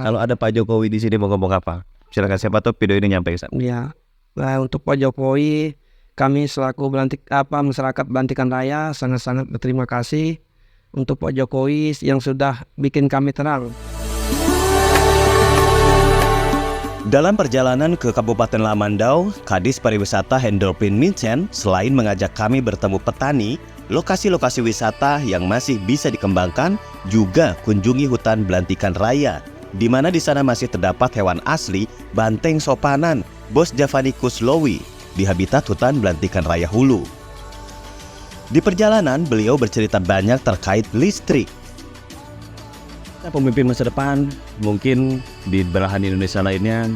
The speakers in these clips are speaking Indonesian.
Kalau ada Pak Jokowi di sini mau ngomong apa? Silakan, siapa tahu video ini nyampe ke sana. Ya, nah, untuk Pak Jokowi, kami selaku masyarakat Belantikan Raya sangat-sangat berterima kasih untuk Pak Jokowi yang sudah bikin kami tenang. Dalam perjalanan ke Kabupaten Lamandau, Kadis Pariwisata Hendropin Minsen selain mengajak kami bertemu petani, lokasi-lokasi wisata yang masih bisa dikembangkan, juga kunjungi hutan Belantikan Raya, di mana di sana masih terdapat hewan asli banteng sopanan Bos Javanicus lowi di habitat hutan Belantikan Raya Hulu. Di perjalanan, beliau bercerita banyak terkait listrik. Pemimpin masa depan mungkin di belahan Indonesia lainnya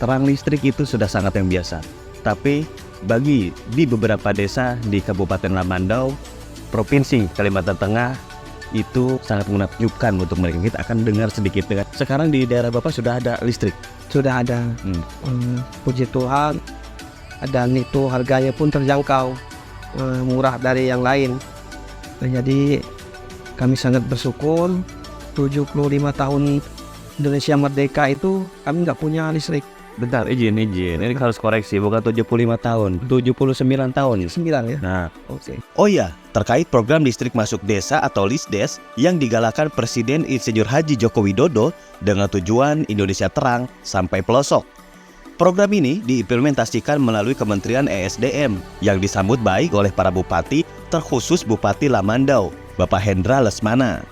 terang listrik itu sudah sangat yang biasa. Tapi bagi di beberapa desa di Kabupaten Lamandau, Provinsi Kalimantan Tengah itu sangat menakjubkan untuk mereka. Kita akan dengar sedikit dengan sekarang di daerah Bapak sudah ada listrik. Sudah ada, puji Tuhan, dan itu harganya pun terjangkau, murah dari yang lain. Nah, jadi kami sangat bersyukur. 75 tahun Indonesia merdeka itu kami nggak punya listrik. Bentar, izin. Ini harus koreksi, bukan 75 tahun, 79 tahun. 9 ya? Nah, Oke. oh ya, terkait program listrik masuk desa atau LISDES yang digalakan Presiden Insinyur Haji Joko Widodo dengan tujuan Indonesia terang sampai pelosok. Program ini diimplementasikan melalui Kementerian ESDM yang disambut baik oleh para bupati, terkhusus Bupati Lamandau, Bapak Hendra Lesmana.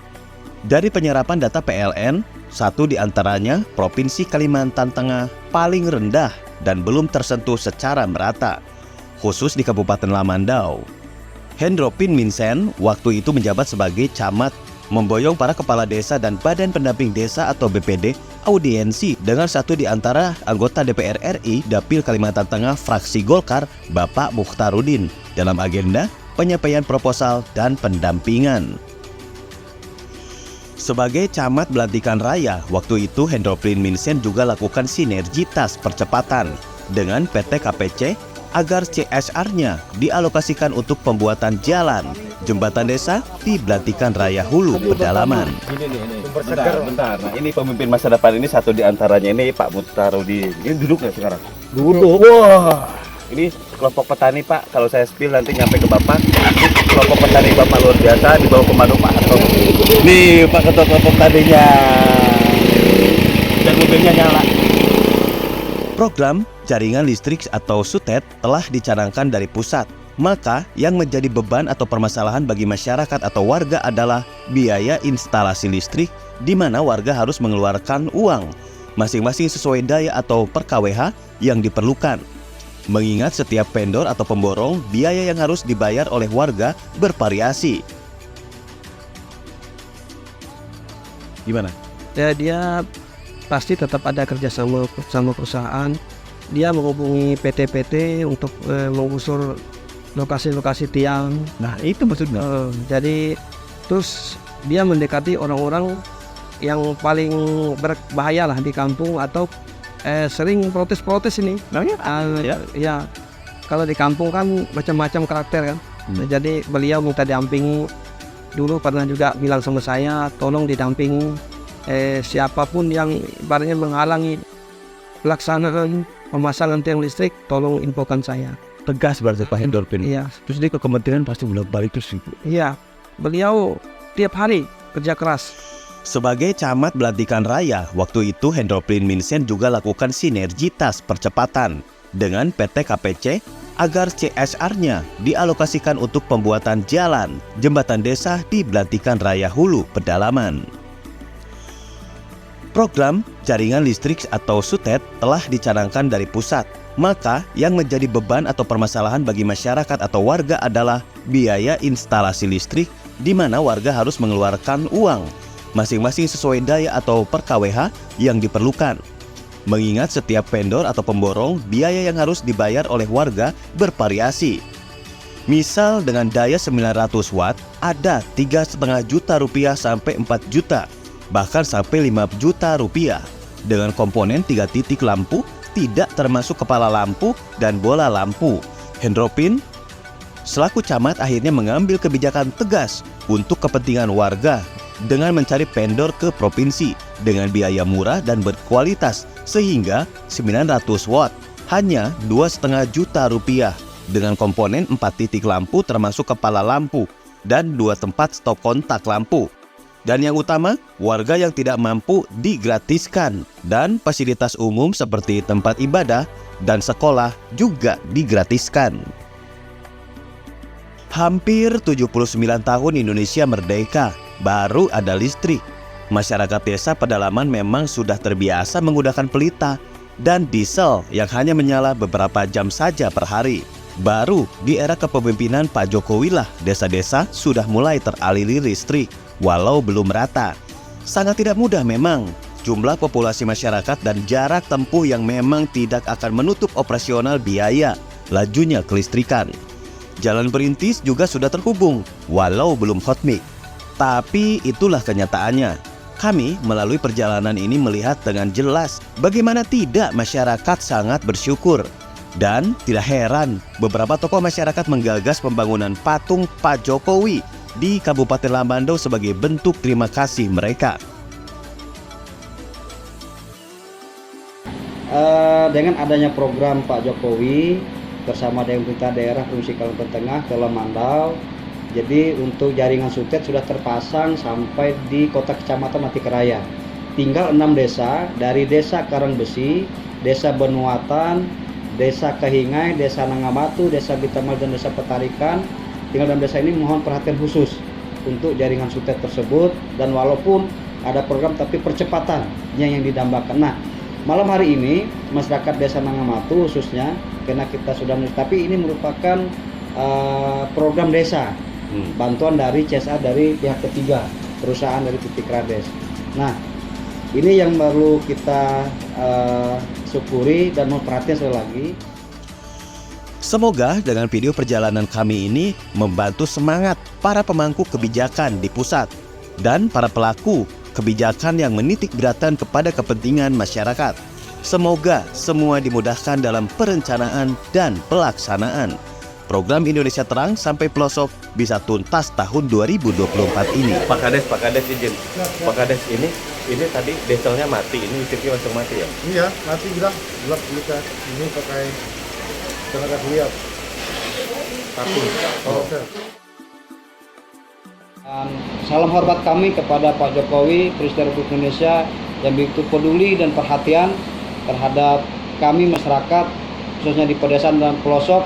Dari penyerapan data PLN, satu di antaranya Provinsi Kalimantan Tengah paling rendah dan belum tersentuh secara merata, khusus di Kabupaten Lamandau. Hendropin Minsen waktu itu menjabat sebagai camat, memboyong para kepala desa dan badan pendamping desa atau BPD audiensi dengan satu di antara anggota DPR RI Dapil Kalimantan Tengah fraksi Golkar, Bapak Mukhtarudin, dalam agenda penyampaian proposal dan pendampingan. Sebagai camat Belantikan Raya, waktu itu Hendropin Minsen juga lakukan sinergitas percepatan dengan PT KPC agar CSR-nya dialokasikan untuk pembuatan jalan, jembatan desa di Belantikan Raya Hulu Pedalaman. Bentar. Nah, ini pemimpin masa depan ini satu di antaranya ini Pak Mukhtarudin. Ini duduk nggak sekarang? Duduk. Wah, ini kelompok petani Pak. Kalau saya spill nanti nyampe ke Bapak. Kelompok petani Bapak luar biasa di bawah komando Pak Harto. Nih Pak Ketua kelompok tadinya. Dan mobilnya nyala. Program jaringan listrik atau SUTET telah dicanangkan dari pusat. Maka yang menjadi beban atau permasalahan bagi masyarakat atau warga adalah biaya instalasi listrik, di mana warga harus mengeluarkan uang masing-masing sesuai daya atau per kWh yang diperlukan. Mengingat setiap vendor atau pemborong, biaya yang harus dibayar oleh warga bervariasi. Gimana? Ya, dia pasti tetap ada kerjasama sama perusahaan. Dia menghubungi PT-PT untuk menggusur lokasi-lokasi tiang. Nah, itu maksudnya. Jadi terus dia mendekati orang-orang yang paling berbahaya lah di kampung atau sering protes-protes ini. Ya, kalau di kampung kan macam-macam karakter kan. Nah, jadi beliau minta didampingi. Dulu pernah juga bilang sama saya, tolong didampingi siapapun yang ibaratnya menghalangi pelaksanaan pemasangan tiang listrik, tolong infokan saya. Tegas berarti Pak Hendropin. Iya. Terus dia ke kementerian pasti bolak-balik terus. Iya, beliau tiap hari kerja keras. Sebagai camat Belantikan Raya, waktu itu Hendropin Minsen juga lakukan sinergitas percepatan dengan PT KPC agar CSR-nya dialokasikan untuk pembuatan jalan, jembatan desa di Belantikan Raya Hulu Pedalaman. Program jaringan listrik atau SUTET telah dicanangkan dari pusat. Maka yang menjadi beban atau permasalahan bagi masyarakat atau warga adalah biaya instalasi listrik, di mana warga harus mengeluarkan uang masing-masing sesuai daya atau per kWh yang diperlukan. Mengingat setiap vendor atau pemborong, biaya yang harus dibayar oleh warga bervariasi. Misal dengan daya 900 watt, ada 3,5 juta rupiah sampai 4 juta, bahkan sampai 5 juta rupiah. Dengan komponen 3 titik lampu, tidak termasuk kepala lampu dan bola lampu. Hendropin selaku camat akhirnya mengambil kebijakan tegas untuk kepentingan warga dengan mencari vendor ke provinsi dengan biaya murah dan berkualitas sehingga 900 watt hanya 2,5 juta rupiah dengan komponen 4 titik lampu termasuk kepala lampu dan 2 tempat stop kontak lampu. Dan yang utama, warga yang tidak mampu digratiskan dan fasilitas umum seperti tempat ibadah dan sekolah juga digratiskan. Hampir 79 tahun Indonesia merdeka, baru ada listrik. Masyarakat desa pedalaman memang sudah terbiasa menggunakan pelita dan diesel yang hanya menyala beberapa jam saja per hari. Baru di era kepemimpinan Pak Jokowi lah desa-desa sudah mulai teraliri listrik, walau belum rata. Sangat tidak mudah memang. Jumlah populasi masyarakat dan jarak tempuh yang memang tidak akan menutup operasional biaya lajunya kelistrikan. Jalan perintis juga sudah terhubung, walau belum hotmix. Tapi itulah kenyataannya. Kami melalui perjalanan ini melihat dengan jelas bagaimana tidak masyarakat sangat bersyukur. Dan tidak heran, beberapa tokoh masyarakat menggagas pembangunan patung Pak Jokowi di Kabupaten Lamandau sebagai bentuk terima kasih mereka. Dengan adanya program Pak Jokowi bersama dengan pemerintah daerah Provinsi Kalimantan Tengah ke Lamandau, jadi untuk jaringan sutet sudah terpasang sampai di kota kecamatan Matikeraya. Tinggal 6 desa, dari desa Karangbesi, desa Benuatan, desa Kehingai, desa Nangamatu, desa Bitamal dan desa Petarikan. Tinggal 6 desa ini mohon perhatian khusus untuk jaringan sutet tersebut, dan walaupun ada program tapi percepatannya yang didambakan. Nah, malam hari ini masyarakat desa Nangamatu khususnya, karena kita sudah tapi ini merupakan program desa, bantuan dari CSA dari pihak ketiga, perusahaan dari Titik Rades. Nah, ini yang perlu kita syukuri dan mau perhatian sekali lagi. Semoga dengan video perjalanan kami ini membantu semangat para pemangku kebijakan di pusat dan para pelaku kebijakan yang menitik beratkan kepada kepentingan masyarakat. Semoga semua dimudahkan dalam perencanaan dan pelaksanaan. Program Indonesia Terang sampai pelosok bisa tuntas tahun 2024 ini. Pak Kades izin. Pak Kades ini tadi dieselnya mati, ini listriknya masuk mati ya? Iya, mati gelap kita. Ini pakai tenaga surya. Salam hormat kami kepada Pak Jokowi, Presiden Republik Indonesia yang begitu peduli dan perhatian terhadap kami masyarakat, khususnya di pedesaan dan pelosok,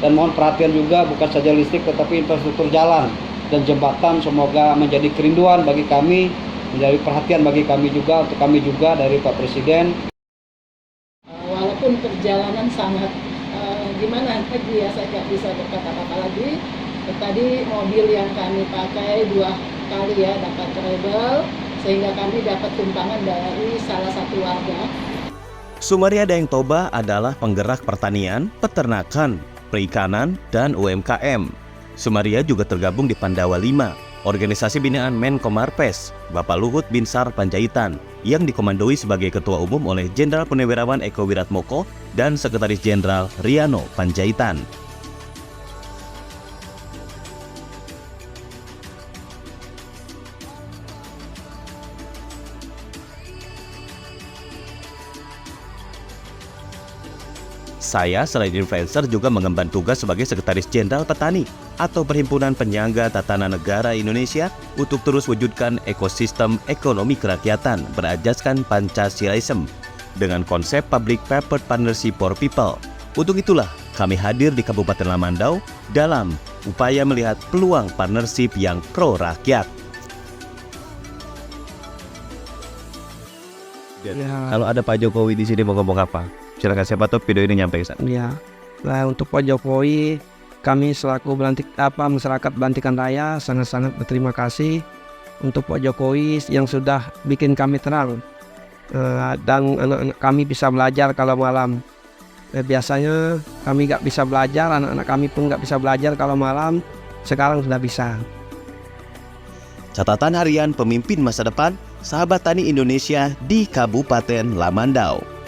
dan mohon perhatian juga bukan saja listrik tetapi infrastruktur jalan dan jembatan semoga menjadi kerinduan bagi kami, menjadi perhatian bagi kami juga, untuk kami juga dari Pak Presiden. Walaupun perjalanan sangat gimana ya, saya nggak bisa berkata apa lagi. Tadi mobil yang kami pakai 2 kali ya dapat trouble, sehingga kami dapat tumpangan dari salah satu warga. Sumaria Daeng Toba adalah penggerak pertanian, peternakan, perikanan, dan UMKM. Sumaria juga tergabung di Pandawa 5, organisasi binaan Menko Marves, Bapak Luhut Binsar Panjaitan, yang dikomandoi sebagai Ketua Umum oleh Jenderal Purnawirawan Eko Wiratmoko dan Sekretaris Jenderal Riano Panjaitan. Saya selain influencer juga mengemban tugas sebagai Sekretaris Jenderal Petani atau Perhimpunan Penyangga Tatanan Negara Indonesia untuk terus wujudkan ekosistem ekonomi kerakyatan berajaskan Pancasilaisme dengan konsep Public-Private Partnership for People. Untuk itulah kami hadir di Kabupaten Lamandau dalam upaya melihat peluang partnership yang pro rakyat. Ya. Kalau ada Pak Jokowi di sini mau ngomong apa? Silakan, siapa tahu video ini nyampe ke sana. Ya, nah untuk Pak Jokowi, kami selaku masyarakat Belantikan Raya sangat-sangat berterima kasih untuk Pak Jokowi yang sudah bikin kami terang, dan anak-anak kami bisa belajar kalau malam. Biasanya kami nggak bisa belajar, anak-anak kami pun nggak bisa belajar kalau malam. Sekarang sudah bisa. Catatan harian pemimpin masa depan, sahabat tani Indonesia di Kabupaten Lamandau.